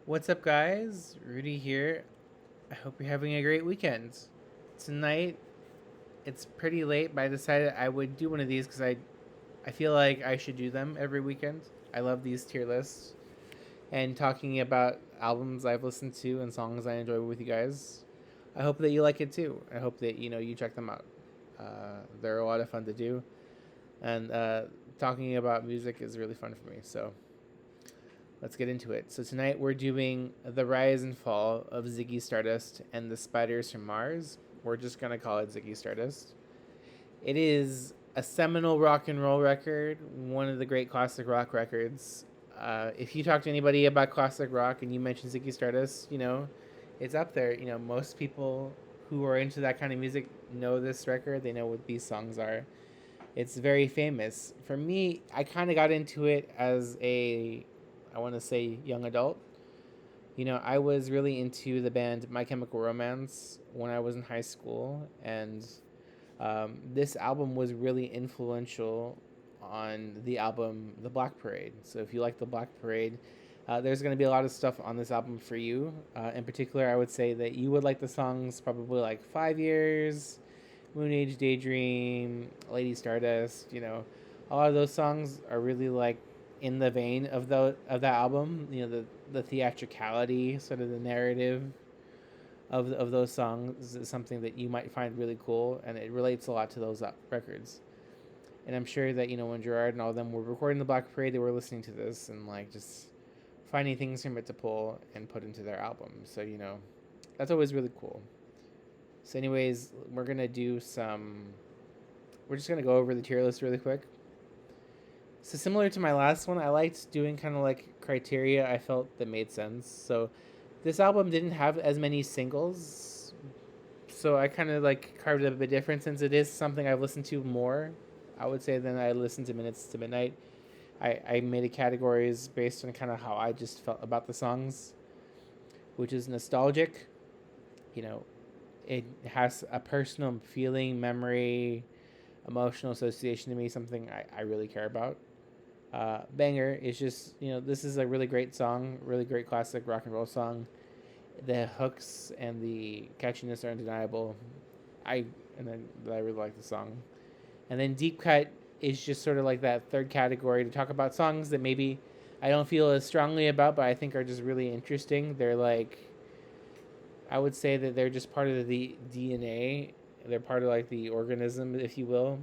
What's up, guys? Rudy here. I hope you're having a great weekend. Tonight, it's pretty late, but I decided I would do one of these because I feel like I should do them every weekend. I love these tier lists and talking about albums I've listened to and songs I enjoy with you guys. I hope that you like it too. I hope that you check them out. They're a lot of fun to do, and talking about music is really fun for me. So let's get into it. So tonight we're doing The Rise and Fall of Ziggy Stardust and the Spiders from Mars. We're just gonna call it Ziggy Stardust. It is a seminal rock and roll record, one of the great classic rock records. If you talk to anybody about classic rock and you mention Ziggy Stardust, it's up there. Most people who are into that kind of music know this record. They know what these songs are. It's very famous. For me, I kind of got into it as I want to say, young adult. I was really into the band My Chemical Romance when I was in high school, and this album was really influential on the album The Black Parade. So if you like The Black Parade, there's going to be a lot of stuff on this album for you. In particular, I would say that you would like the songs probably like 5 Years, Moon Age Daydream, Lady Stardust. A lot of those songs are really like in the vein of that album. The theatricality, sort of the narrative of those songs is something that you might find really cool, and it relates a lot to those records. And I'm sure that when Gerard and all of them were recording the Black Parade, they were listening to this and like just finding things from it to pull and put into their album. So that's always really cool. So, anyways, we're just gonna go over the tier list really quick. So similar to my last one, I liked doing kind of like criteria I felt that made sense. So this album didn't have as many singles, so I kind of like carved it up a bit different since it is something I've listened to more, I would say, than I listened to Minutes to Midnight. I made a categories based on kind of how I just felt about the songs, which is nostalgic. You know, it has a personal feeling, memory, emotional association to me, something I really care about. Banger is just, this is a really great song, really great classic rock and roll song. The hooks and the catchiness are undeniable. I and then I really like the song. And then Deep Cut is just sort of like that third category to talk about songs that maybe I don't feel as strongly about, but I think are just really interesting. They're like, I would say that they're just part of the DNA. They're part of like the organism, if you will,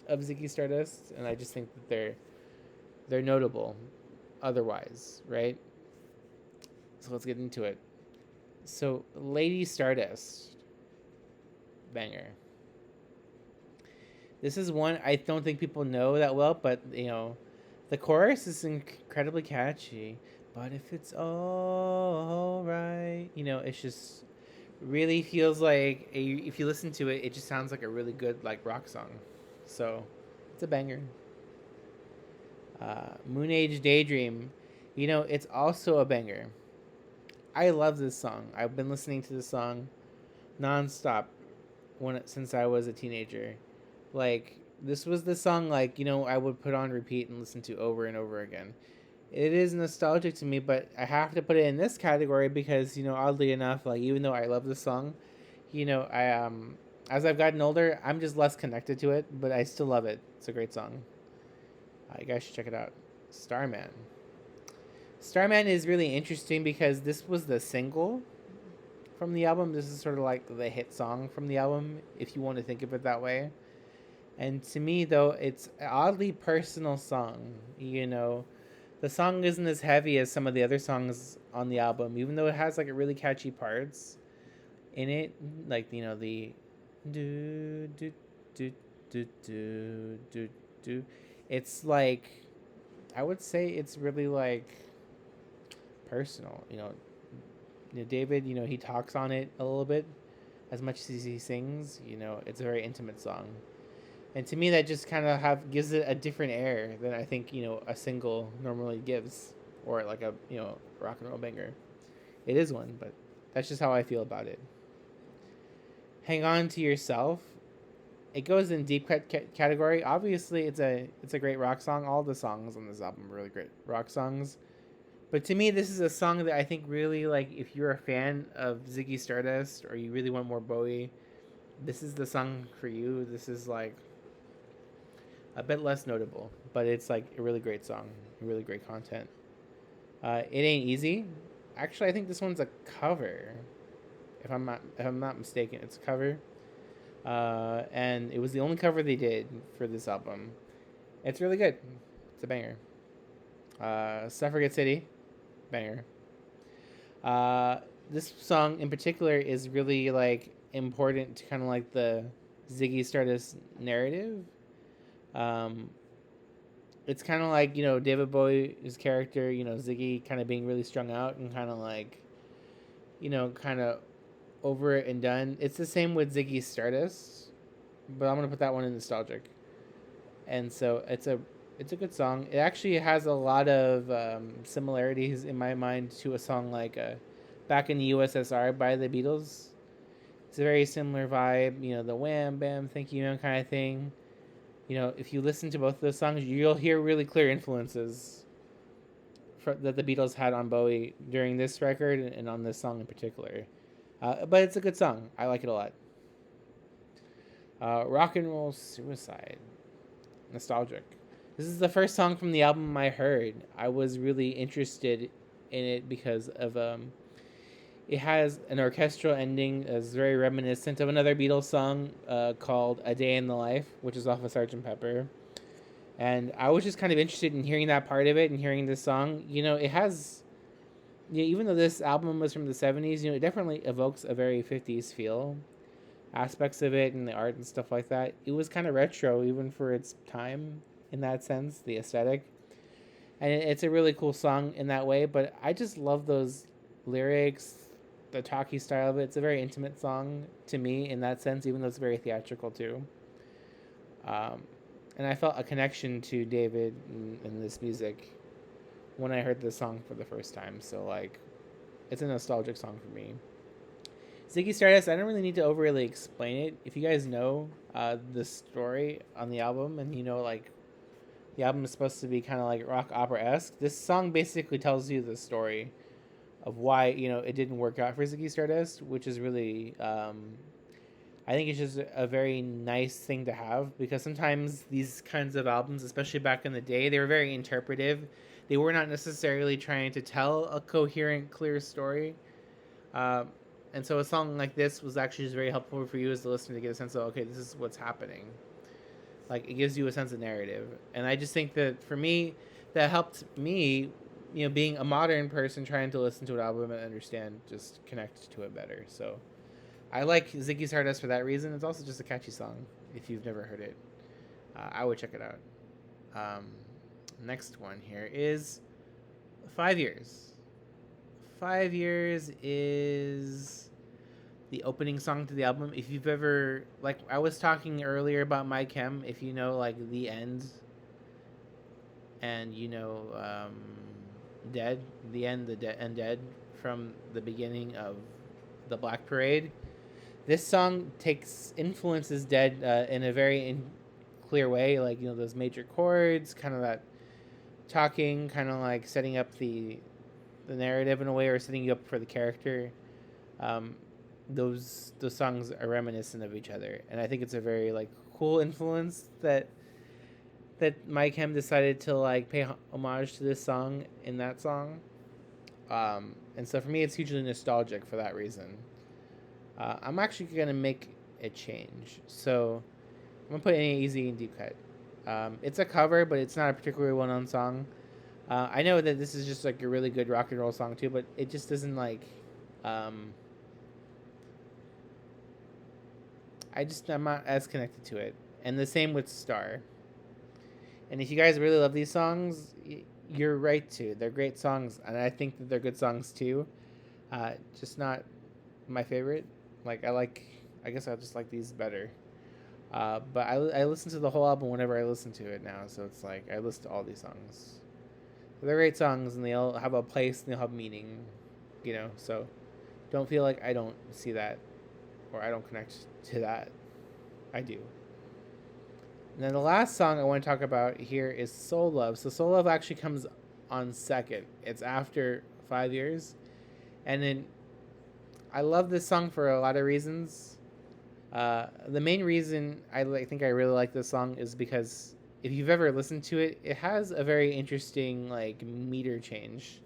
of Ziggy Stardust, and I just think that they're notable otherwise, right? So let's get into it. So, Lady Stardust, banger. This is one I don't think people know that well, but the chorus is incredibly catchy. But if it's all right, it's just really feels like if you listen to it, it just sounds like a really good like rock song. So, it's a banger. Moon Age Daydream, it's also a banger. I love this song. I've been listening to this song nonstop since I was a teenager. Like this was the song like I would put on repeat and listen to over and over again. It is nostalgic to me, but I have to put it in this category because oddly enough, like even though I love this song, I as I've gotten older, I'm just less connected to it, but I still love it. It's a great song. You guys should check it out. Starman. Starman is really interesting because this was the single from the album. This is sort of like the hit song from the album, if you want to think of it that way. And to me, though, it's an oddly personal song. The song isn't as heavy as some of the other songs on the album, even though it has like a really catchy parts in it, like the do do do do do do do. It's like I would say it's really like personal. David, he talks on it a little bit as much as he sings. It's a very intimate song. And to me, that just kind of gives it a different air than I think a single normally gives, or like a rock and roll banger. It is one, but that's just how I feel about it. Hang on to yourself. It goes in deep cut category. Obviously, it's a great rock song. All the songs on this album are really great rock songs. But to me, this is a song that I think really, like, if you're a fan of Ziggy Stardust or you really want more Bowie, this is the song for you. This is like a bit less notable, but it's like a really great song, really great content. It ain't easy. Actually, I think this one's a cover. If I'm not mistaken, it's a cover. And it was the only cover they did for this album. It's really good. It's a banger. Suffragette City, banger. Uh, this song in particular is really like important to kind of like the Ziggy Stardust narrative. Um, it's kind of like David Bowie's character, Ziggy kind of being really strung out and kind of like kind of over it and done. It's the same with Ziggy Stardust, but I'm gonna put that one in nostalgic. And so it's a good song. It actually has a lot of similarities in my mind to a song like "Back in the USSR" by the Beatles. It's a very similar vibe, the wham bam thank you man kind of thing. If you listen to both of those songs, you'll hear really clear influences that the Beatles had on Bowie during this record and on this song in particular. But it's a good song. I like it a lot. Rock and Roll Suicide. Nostalgic. This is the first song from the album I heard. I was really interested in it because of it has an orchestral ending that's very reminiscent of another Beatles song called "A Day in the Life," which is off of Sgt. Pepper. And I was just kind of interested in hearing that part of it and hearing this song. It has, even though this album was from the 70s, it definitely evokes a very 50s feel. Aspects of it and the art and stuff like that. It was kind of retro even for its time in that sense, the aesthetic. And it's a really cool song in that way, but I just love those lyrics, the talky style of it. It's a very intimate song to me in that sense, even though it's very theatrical too. Um, and I felt a connection to David in this music when I heard this song for the first time. So, like, it's a nostalgic song for me. Ziggy Stardust, I don't really need to overly explain it. If you guys know the story on the album and like, the album is supposed to be kind of like rock opera esque, this song basically tells you the story of why, it didn't work out for Ziggy Stardust, which is really, I think it's just a very nice thing to have because sometimes these kinds of albums, especially back in the day, they were very interpretive. They were not necessarily trying to tell a coherent, clear story. Um, and so a song like this was actually just very helpful for you as the listener to get a sense of, okay, this is what's happening. Like, it gives you a sense of narrative. And I just think that for me, that helped me, being a modern person trying to listen to an album and understand, just connect to it better. So I like Ziggy Stardust for that reason. It's also just a catchy song if you've never heard it. I would check it out. Um, Next one here is 5 Years. 5 Years is the opening song to the album. If you've ever, like, I was talking earlier about My Chem, if you know, like, The End and Dead, The End, and Dead from the beginning of the Black Parade, this song influences Dead in a very clear way, like, those major chords, kind of that talking, kind of like setting up the narrative in a way, or setting you up for the character. Um, those songs are reminiscent of each other, and I think it's a very like cool influence that Mike Hem decided to like pay homage to this song in that song. And so for me, it's hugely nostalgic for that reason. I'm actually gonna make a change, so I'm gonna put Any Easy and Deep Cut. It's a cover, but it's not a particularly well-known song. I know that this is just like a really good rock and roll song too, but it just doesn't like. I'm not as connected to it, and the same with Star. And if you guys really love these songs, you're right too. They're great songs, and I think that they're good songs too. Just not my favorite. Like I guess I just like these better. But I listen to the whole album whenever I listen to it now, so it's like I listen to all these songs. They're great songs, and they all have a place and they'll have meaning, So don't feel like I don't see that or I don't connect to that. I do. And then the last song I want to talk about here is Soul Love. So Soul Love actually comes on second. It's after 5 years, and then I love this song for a lot of reasons. The main reason think I really like this song is because if you've ever listened to it, it has a very interesting like meter change,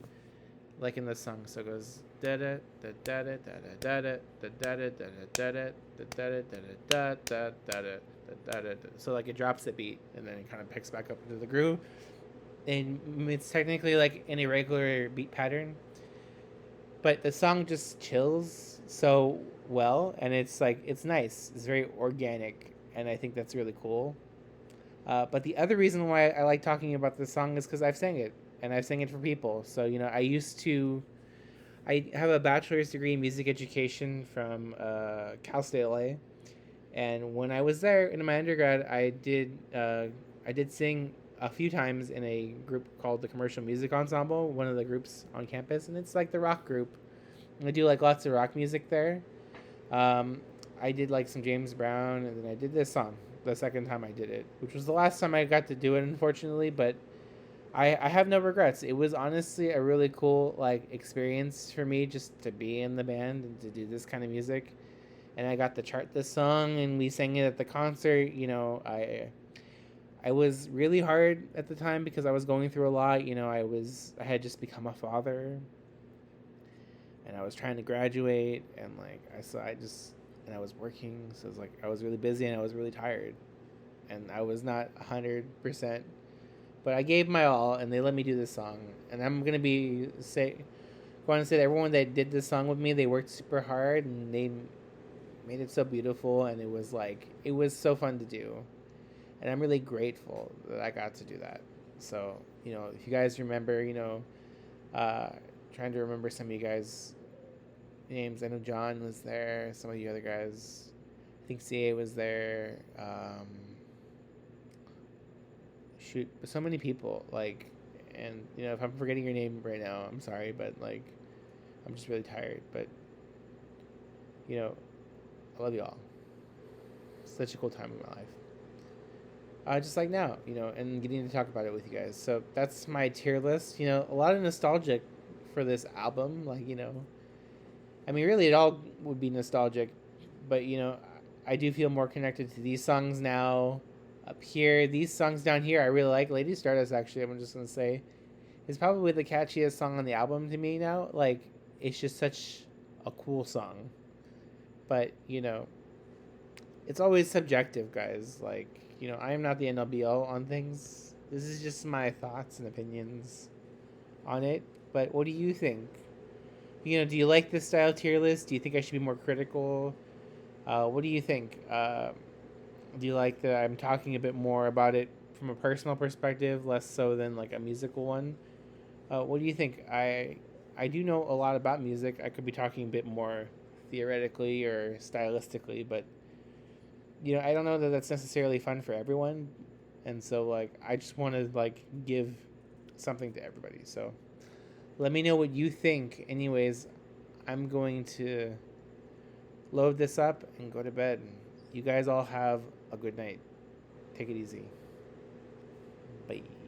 like in the song. So it goes da da da da da da da da da da da da da da da da da. So like it drops the beat and then it kind of picks back up into the groove, and it's technically like an irregular beat pattern, but the song just chills so well, and it's like it's nice. It's very organic, and I think that's really cool. But the other reason why I like talking about this song is because I've sang it, and I've sang it for people. So I have a bachelor's degree in music education from Cal State LA, and when I was there in my undergrad, I did sing a few times in a group called the Commercial Music Ensemble, one of the groups on campus, and it's like the rock group. I do like lots of rock music there. Um, I did like some James Brown, and then I did this song the second time I did it, which was the last time I got to do it, unfortunately. But I have no regrets. It was honestly a really cool like experience for me just to be in the band and to do this kind of music. And I got to chart this song, and we sang it at the concert. I was really hard at the time because I was going through a lot. I had just become a father, and I was trying to graduate, and like and I was working, so it was like I was really busy and I was really tired, and I was not 100%, but I gave my all, and they let me do this song, and I'm gonna go on and say that everyone that did this song with me, they worked super hard, and they made it so beautiful, and it was so fun to do, and I'm really grateful that I got to do that. So if you guys remember, uh, trying to remember some of you guys' names. I know John was there. Some of you other guys, I think CA was there. Shoot, so many people. And if I'm forgetting your name right now, I'm sorry, but I'm just really tired. But I love you all. Such a cool time in my life. Just like now, and getting to talk about it with you guys. So that's my tier list. A lot of nostalgic for this album. I mean, really, it all would be nostalgic, but I do feel more connected to these songs now. Up here, these songs down here, I really like. Lady Stardust, actually, I'm just gonna say, is probably the catchiest song on the album to me now. It's just such a cool song. But it's always subjective, guys. I am not the NLBL on things. This is just my thoughts and opinions on it. But what do you think? Do you like this style tier list? Do you think I should be more critical? What do you think? Do you like that I'm talking a bit more about it from a personal perspective, less so than like a musical one? What do you think? I do know a lot about music. I could be talking a bit more theoretically or stylistically, but I don't know that that's necessarily fun for everyone, and so I just want to give something to everybody. So let me know what you think. Anyways, I'm going to load this up and go to bed. You guys all have a good night. Take it easy. Bye.